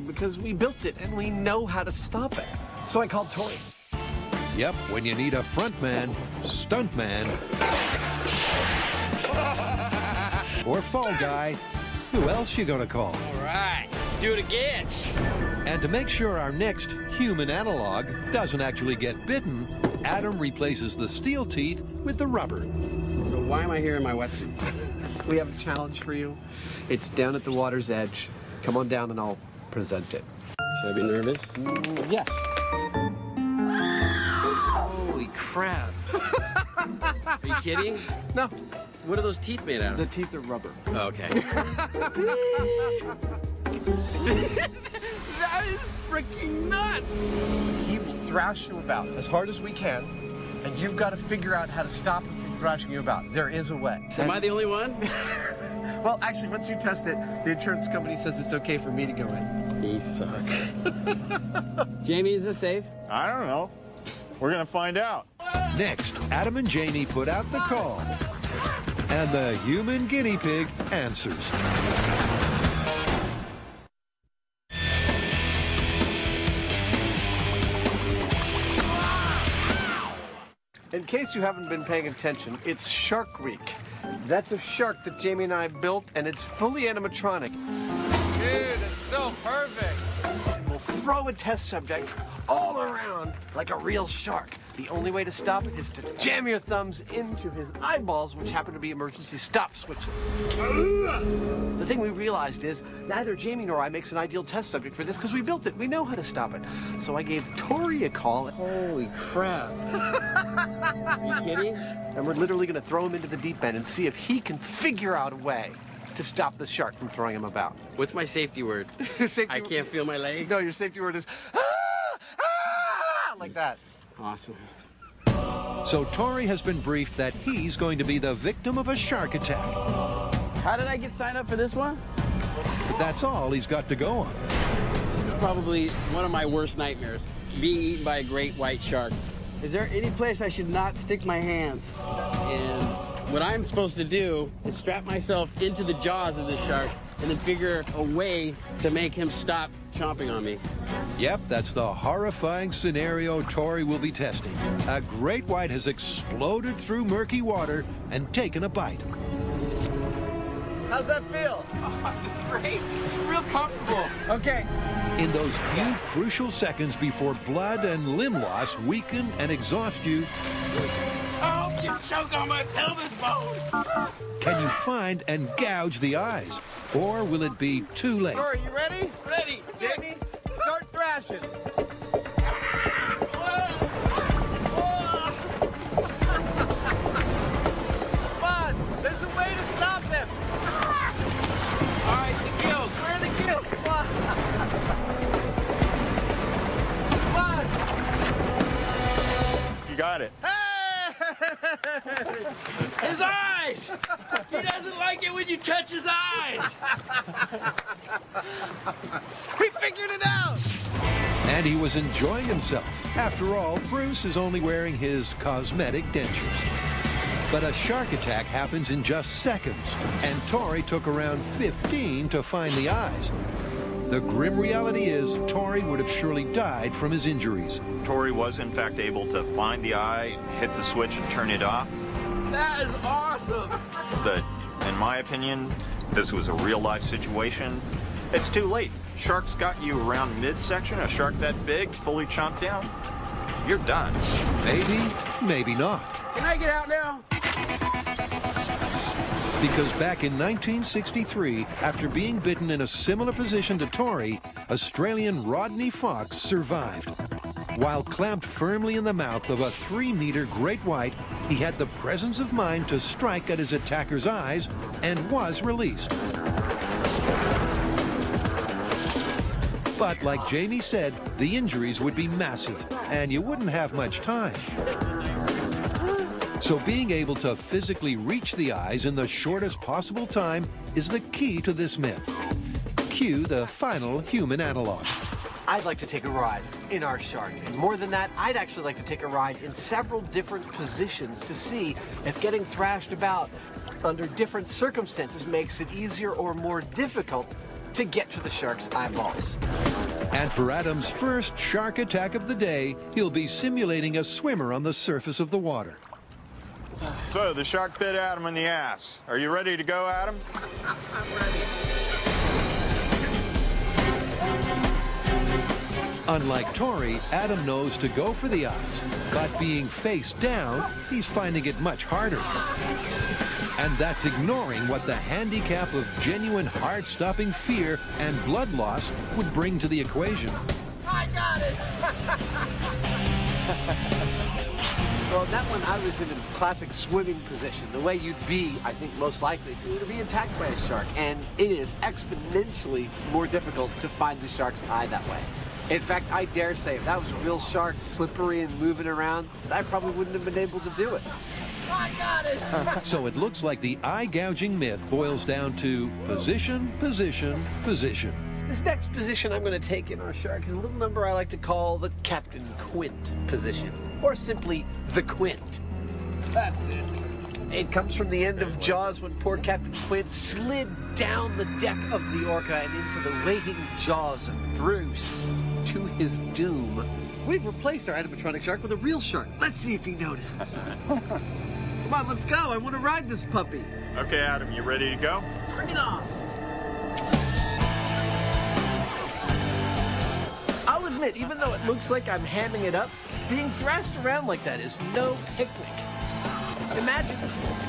big because we built it and we know how to stop it. So I called Tori. Yep, when you need a front man, stunt man, or fall guy, who else you gonna call? All right, let's do it again. And to make sure our next human analog doesn't actually get bitten, Adam replaces the steel teeth with the rubber. So why am I here in my wetsuit? We have a challenge for you. It's down at the water's edge. Come on down and I'll present it. Should I be nervous? Yes. Holy crap. Are you kidding? No, What are those teeth made out the of? teeth are rubber. Oh, okay. That is freaking nuts. He will thrash you about as hard as we can, and you've got to figure out how to stop him from thrashing you about. There is a way. Am I the only one? Well, actually, once you test it, the insurance company says it's okay for me to go in. You suck. Jamie, is this safe? I don't know. We're gonna find out. Next, Adam and Jamie put out the call, and the human guinea pig answers. In case you haven't been paying attention, it's Shark Week. That's a shark that Jamie and I built, and it's fully animatronic. Dude, it's so perfect. And we'll throw a test subject all around like a real shark. The only way to stop it is to jam your thumbs into his eyeballs, which happen to be emergency stop switches. The thing we realized is neither Jamie nor I makes an ideal test subject for this because we built it. We know how to stop it. So I gave Tori a call. Holy crap. Are you kidding? And we're literally going to throw him into the deep end and see if he can figure out a way to stop the shark from throwing him about. What's my safety word? I can't feel my legs? No, your safety word is like that. Awesome. So Tori has been briefed that he's going to be the victim of a shark attack. How did I get signed up for this one? But that's all he's got to go on. This is probably one of my worst nightmares, being eaten by a great white shark. Is there any place I should not stick my hands? And what I'm supposed to do is strap myself into the jaws of this shark and then figure a way to make him stop chomping on me. Yep, that's the horrifying scenario Tori will be testing. A great white has exploded through murky water and taken a bite. How's that feel? Great, real comfortable. Okay. In those few crucial seconds before blood and limb loss weaken and exhaust you, I hope you choke on my pelvis bone. can you find and gouge the eyes? Or will it be too late? Tori, you ready? Ready? Jamie, start thrashing. Come on, there's a way to stop them. All right, the gills. Where are the gills? Come on. You got it. His eyes! He doesn't like it when you touch his eyes! We figured it out. And he was enjoying himself. After all, Bruce is only wearing his cosmetic dentures. But a shark attack happens in just seconds, and Tori took around 15 to find the eyes. The grim reality is Tori would have surely died from his injuries. Tori was in fact able to find the eye, hit the switch, and turn it off. That is awesome! In my opinion, this was a real-life situation. It's too late. Shark's got you around midsection, a shark that big, fully chomped down. You're done. Maybe, maybe not. Can I get out now? Because back in 1963, after being bitten in a similar position to Tori, Australian Rodney Fox survived. While clamped firmly in the mouth of a 3-meter great white, he had the presence of mind to strike at his attacker's eyes and was released. But like Jamie said, the injuries would be massive, and you wouldn't have much time. So being able to physically reach the eyes in the shortest possible time is the key to this myth. Cue the final human analog. I'd like to take a ride in our shark. And more than that, I'd actually like to take a ride in several different positions to see if getting thrashed about under different circumstances makes it easier or more difficult to get to the shark's eyeballs. And for Adam's first shark attack of the day, he'll be simulating a swimmer on the surface of the water. So, the shark bit Adam in the ass. Are you ready to go, Adam? I'm ready. Unlike Tori, Adam knows to go for the eyes, but being face down, he's finding it much harder. And that's ignoring what the handicap of genuine heart-stopping fear and blood loss would bring to the equation. I got it! Well, that one I was in a classic swimming position. The way you'd be, I think, most likely if you were to be attacked by a shark. And it is exponentially more difficult to find the shark's eye that way. In fact, I dare say if that was a real shark, slippery and moving around, I probably wouldn't have been able to do it. I got it! So it looks like the eye-gouging myth boils down to position, position, position. This next position I'm going to take in our shark is a little number I like to call the Captain Quint position, or simply the Quint. That's it. It comes from the end of Jaws when poor Captain Quint slid down the deck of the Orca and into the waiting jaws of Bruce to his doom. We've replaced our animatronic shark with a real shark. Let's see if he notices. Come on, let's go. I want to ride this puppy. Okay, Adam, you ready to go? Bring it on. I'll admit, even though it looks like I'm hamming it up, being thrashed around like that is no picnic. Imagine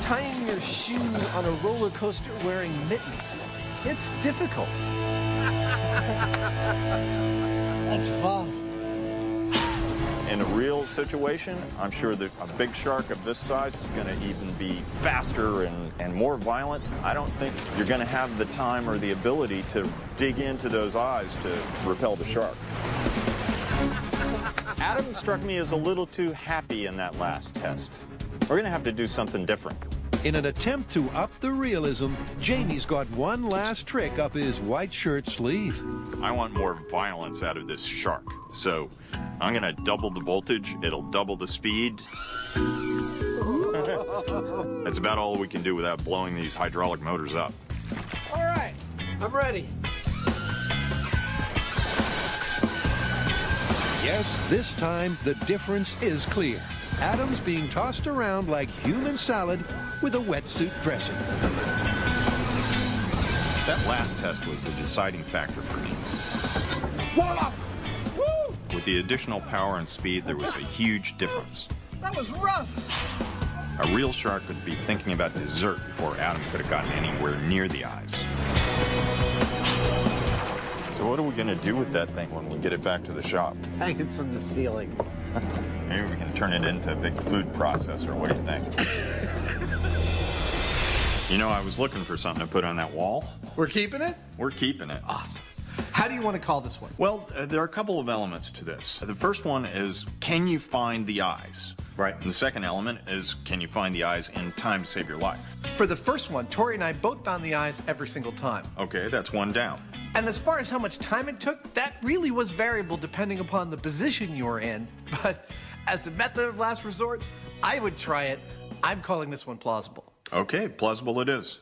tying your shoes on a roller coaster wearing mittens. It's difficult. That's fun. In a real situation, I'm sure that a big shark of this size is going to even be faster and more violent. I don't think you're going to have the time or the ability to dig into those eyes to repel the shark. Adam struck me as a little too happy in that last test. We're going to have to do something different. In an attempt to up the realism, Jamie's got one last trick up his white shirt sleeve. I want more violence out of this shark. So I'm going to double the voltage. It'll double the speed. That's about all we can do without blowing these hydraulic motors up. All right, I'm ready. Yes, this time the difference is clear. Adam's being tossed around like human salad with a wetsuit dressing. That last test was the deciding factor for me. Warm up! Woo! With the additional power and speed, there was a huge difference. That was rough. A real shark would be thinking about dessert before Adam could have gotten anywhere near the eyes. So what are we going to do with that thing when we get it back to the shop? Hang it from the ceiling. Maybe we can turn it into a big food processor. What do you think? You know, I was looking for something to put on that wall. We're keeping it? We're keeping it. Awesome. How do you want to call this one? Well, there are a couple of elements to this. The first one is, can you find the eyes? Right. And the second element is, can you find the eyes in time to save your life? For the first one, Tori and I both found the eyes every single time. Okay, that's one down. And as far as how much time it took, that really was variable depending upon the position you were in. But as a method of last resort, I would try it. I'm calling this one plausible. Okay, plausible it is.